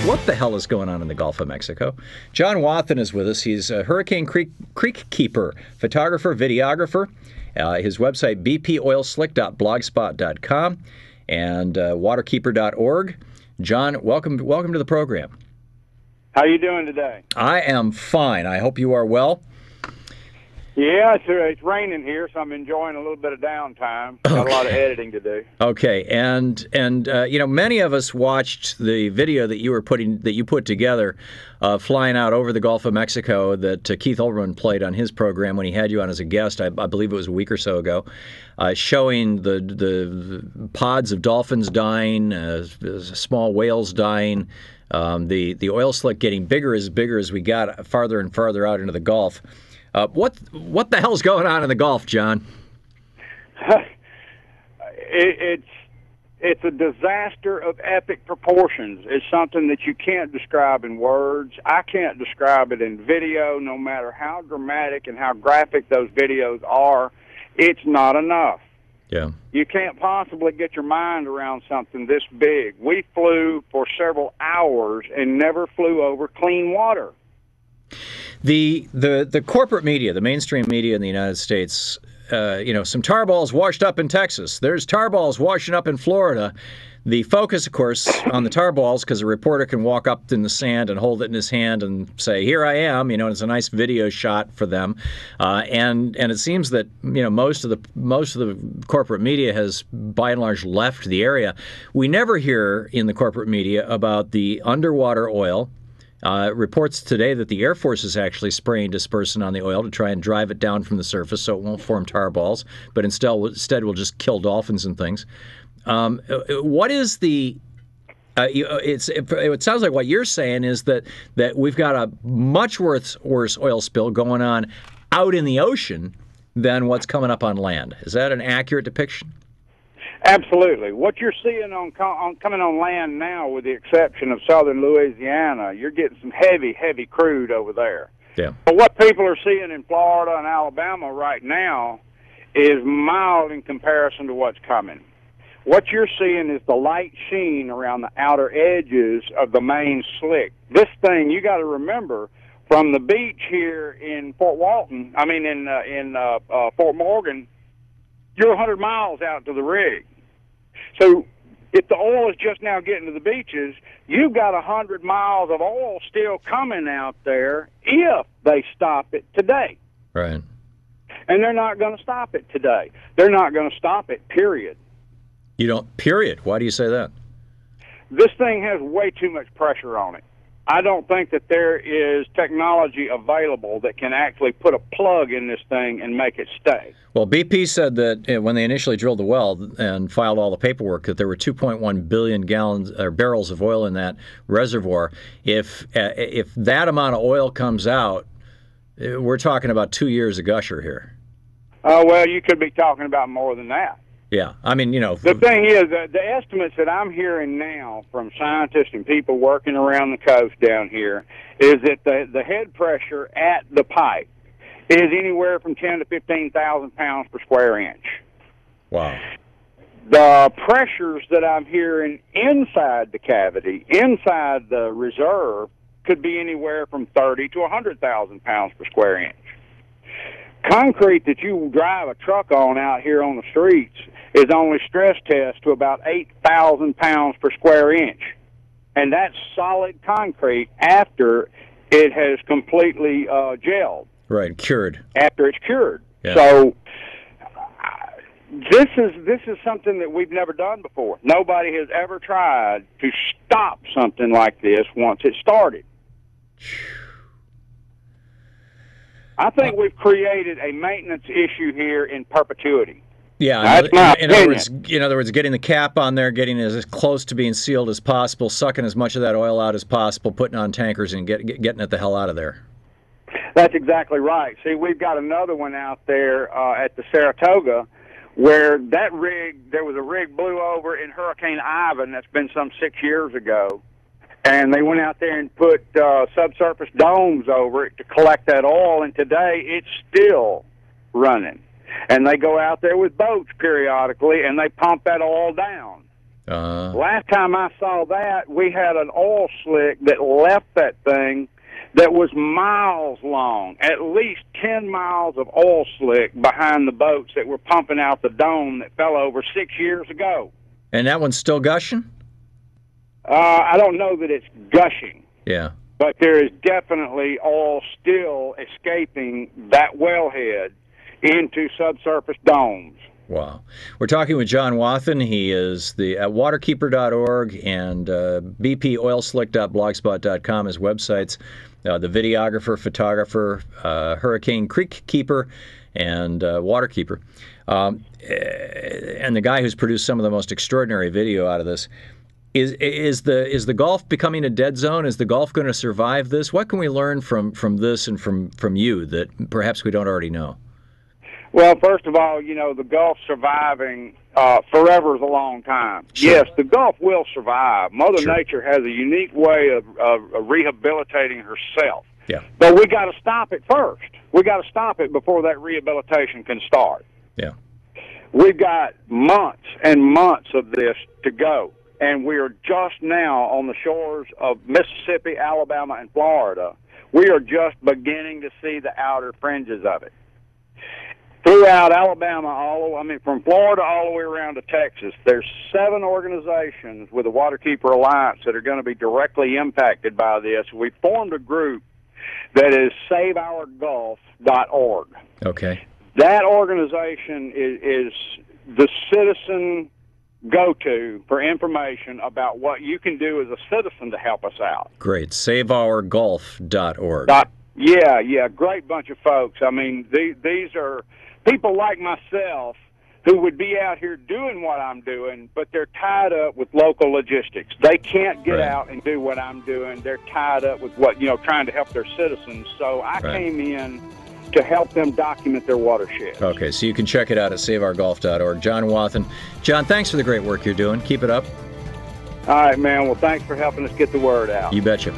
what the hell is going on in the Gulf of Mexico. John Wathen is with us. He's a Hurricane Creek keeper, photographer, videographer. His website, bpoilslick.blogspot.com and waterkeeper.org. John, welcome to the program. How you doing today? I am fine. I hope you are well. Yeah, it's raining here, so I'm enjoying a little bit of downtime. Got a lot of editing to do. Okay, and you know, many of us watched the video that you put together, flying out over the Gulf of Mexico that Keith Olbermann played on his program when he had you on as a guest. I believe it was a week or so ago, showing the pods of dolphins dying, small whales dying, the oil slick getting bigger as we got farther and farther out into the Gulf. What the hell's going on in the Gulf, John? It's a disaster of epic proportions. It's something that you can't describe in words. I can't describe it in video, no matter how dramatic and how graphic those videos are. It's not enough. Yeah. You can't possibly get your mind around something this big. We flew for several hours and never flew over clean water. The corporate media, the mainstream media in the United States, some tar balls washed up in Texas. There's tar balls washing up in Florida. The focus, of course, on the tar balls, because a reporter can walk up in the sand and hold it in his hand and say, "Here I am," and it's a nice video shot for them. And it seems that most of the corporate media has, by and large, left the area. We never hear in the corporate media about the underwater oil. Reports today that the Air Force is actually spraying dispersant on the oil to try and drive it down from the surface so it won't form tar balls, but instead will just kill dolphins and things. What is the? It sounds like what you're saying is that we've got a much worse oil spill going on out in the ocean than what's coming up on land. Is that an accurate depiction? Absolutely. What you're seeing coming on land now, with the exception of southern Louisiana, you're getting some heavy crude over there. Yeah. But what people are seeing in Florida and Alabama right now is mild in comparison to what's coming. What you're seeing is the light sheen around the outer edges of the main slick. This thing, you got to remember, from the beach here in Fort Morgan, you're 100 miles out to the rig. So if the oil is just now getting to the beaches, you've got 100 miles of oil still coming out there if they stop it today. Right. And they're not going to stop it today. They're not going to stop it, period. You don't, period. Why do you say that? This thing has way too much pressure on it. I don't think that there is technology available that can actually put a plug in this thing and make it stay. Well, BP said that when they initially drilled the well and filed all the paperwork, that there were 2.1 billion barrels of oil in that reservoir. If that amount of oil comes out, we're talking about 2 years of gusher here. Well, you could be talking about more than that. Yeah, I mean, The thing is, the estimates that I'm hearing now from scientists and people working around the coast down here is that the head pressure at the pipe is anywhere from 10 to 15,000 pounds per square inch. Wow. The pressures that I'm hearing inside the cavity, inside the reserve, could be anywhere from 30 to 100,000 pounds per square inch. Concrete that you drive a truck on out here on the streets is only stress test to about 8,000 pounds per square inch. And that's solid concrete after it has completely gelled. Right, cured. After it's cured. Yeah. So this is something that we've never done before. Nobody has ever tried to stop something like this once it started. I think we've created a maintenance issue here in perpetuity. Yeah, in other words, getting the cap on there, getting as close to being sealed as possible, sucking as much of that oil out as possible, putting on tankers, and getting it the hell out of there. That's exactly right. See, we've got another one out there at the Saratoga, where there was a rig blew over in Hurricane Ivan. That's been some 6 years ago. And they went out there and put subsurface domes over it to collect that oil, and today it's still running. And they go out there with boats periodically, and they pump that oil down. Last time I saw that, we had an oil slick that left that thing that was miles long, at least 10 miles of oil slick behind the boats that were pumping out the dome that fell over 6 years ago. And that one's still gushing? I don't know that it's gushing. Yeah. But there is definitely oil still escaping that wellhead into subsurface domes. Wow. We're talking with John Wathen. He is at waterkeeper.org and bpoilslick.blogspot.com, his websites. The videographer, photographer, Hurricane Creek Keeper, and Waterkeeper. And the guy who's produced some of the most extraordinary video out of this. Is the Gulf becoming a dead zone? Is the Gulf going to survive this? What can we learn from this and from you that perhaps we don't already know? Well, first of all, the Gulf surviving forever is a long time. Sure. Yes, the Gulf will survive. Mother Nature has a unique way of rehabilitating herself. Yeah. But we got to stop it first. We got to stop it before that rehabilitation can start. Yeah. We've got months and months of this to go. And we are just now on the shores of Mississippi, Alabama, and Florida. We are just beginning to see the outer fringes of it. Throughout Alabama, from Florida all the way around to Texas, there's 7 organizations with the Waterkeeper Alliance that are going to be directly impacted by this. We formed a group that is SaveOurGulf.org. Okay. That organization is the citizen go-to for information about what you can do as a citizen to help us out. Great. SaveOurGulf.org. Yeah, great bunch of folks. I mean, these are people like myself who would be out here doing what I'm doing, but they're tied up with local logistics. They can't get out and do what I'm doing. They're tied up with trying to help their citizens. So I came in to help them document their watershed. Okay, so you can check it out at SaveOurGulf.org. John Wathen. John, thanks for the great work you're doing. Keep it up. All right, man. Well, thanks for helping us get the word out. You betcha.